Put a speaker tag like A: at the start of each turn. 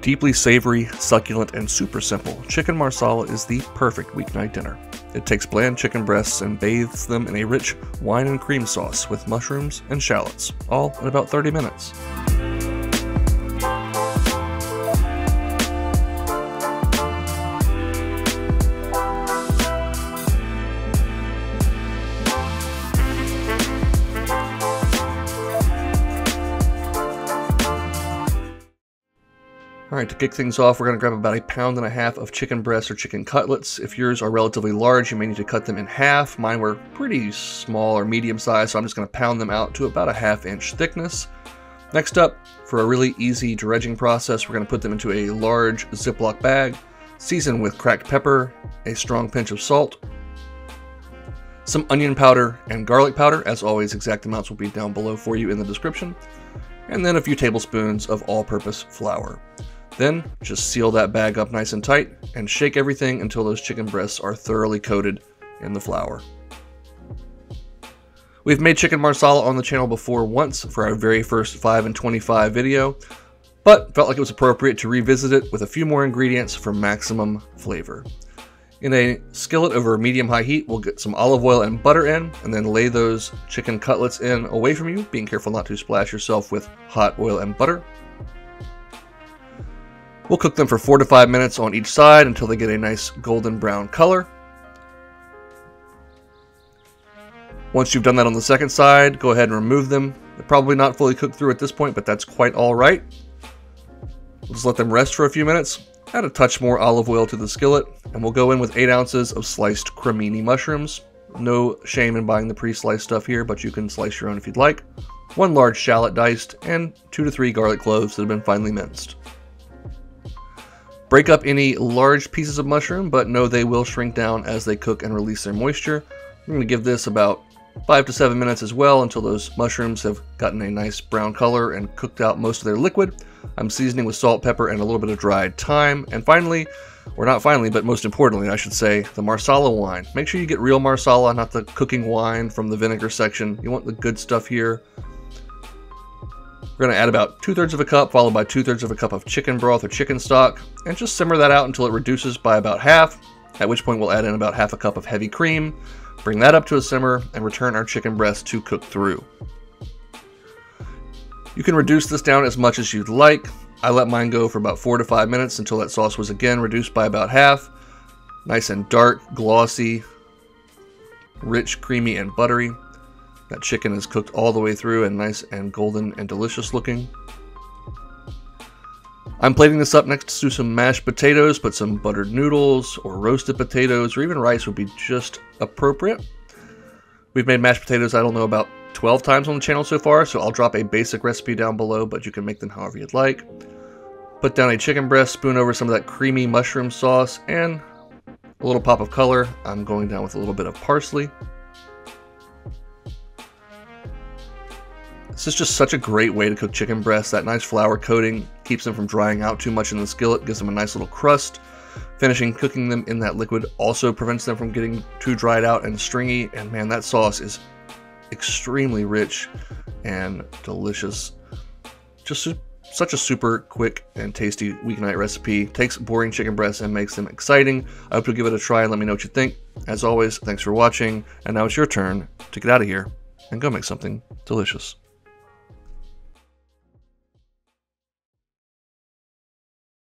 A: Deeply savory, succulent, and super simple, chicken marsala is the perfect weeknight dinner. It takes bland chicken breasts and bathes them in a rich wine and cream sauce with mushrooms and shallots, all in about 30 minutes. Alright, to kick things off, we're going to grab about 1.5 pounds of chicken breasts or chicken cutlets. If yours are relatively large, you may need to cut them in half. Mine were pretty small or medium sized, so I'm just going to pound them out to about a 1/2 inch thickness. Next up, for a really easy dredging process, we're going to put them into a large Ziploc bag, season with cracked pepper, a strong pinch of salt, some onion powder and garlic powder. As always, exact amounts will be down below for you in the description, and then a few tablespoons of all-purpose flour. Then, just seal that bag up nice and tight, and shake everything until those chicken breasts are thoroughly coated in the flour. We've made chicken marsala on the channel before once for our very first 5 and 25 video, but felt like it was appropriate to revisit it with a few more ingredients for maximum flavor. In a skillet over medium-high heat, we'll get some olive oil and butter in, and then lay those chicken cutlets in away from you, being careful not to splash yourself with hot oil and butter. We'll cook them for 4 to 5 minutes on each side until they get a nice golden brown color. Once you've done that on the second side, go ahead and remove them. They're probably not fully cooked through at this point, but that's quite all right. We'll just let them rest for a few minutes. Add a touch more olive oil to the skillet, and we'll go in with 8 ounces of sliced cremini mushrooms. No shame in buying the pre-sliced stuff here, but you can slice your own if you'd like. 1 large shallot diced, and 2 to 3 garlic cloves that have been finely minced. Break up any large pieces of mushroom, but know they will shrink down as they cook and release their moisture. I'm going to give this about 5 to 7 minutes as well until those mushrooms have gotten a nice brown color and cooked out most of their liquid. I'm seasoning with salt, pepper, and a little bit of dried thyme. And finally, or not finally, but most importantly, I should say, the Marsala wine. Make sure you get real Marsala, not the cooking wine from the vinegar section. You want the good stuff here. We're going to add about 2/3 of a cup, followed by 2/3 of a cup of chicken broth or chicken stock, and just simmer that out until it reduces by about half, at which point we'll add in about 1/2 cup of heavy cream, bring that up to a simmer, and return our chicken breast to cook through. You can reduce this down as much as you'd like. I let mine go for about 4 to 5 minutes until that sauce was again reduced by about half. Nice and dark, glossy, rich, creamy, and buttery. That chicken is cooked all the way through and nice and golden and delicious looking. I'm plating this up next to some mashed potatoes, but some buttered noodles or roasted potatoes or even rice would be just appropriate. We've made mashed potatoes, I don't know, about 12 times on the channel so far, so I'll drop a basic recipe down below, but you can make them however you'd like. Put down a chicken breast, spoon over some of that creamy mushroom sauce, and a little pop of color. I'm going down with a little bit of parsley. This is just such a great way to cook chicken breasts. That nice flour coating keeps them from drying out too much in the skillet, gives them a nice little crust. Finishing cooking them in that liquid also prevents them from getting too dried out and stringy, and man, that sauce is extremely rich and delicious. Just such a super quick and tasty weeknight recipe. Takes boring chicken breasts and makes them exciting. I hope you'll give it a try and let me know what you think. As always, thanks for watching, and now it's your turn to get out of here and go make something delicious.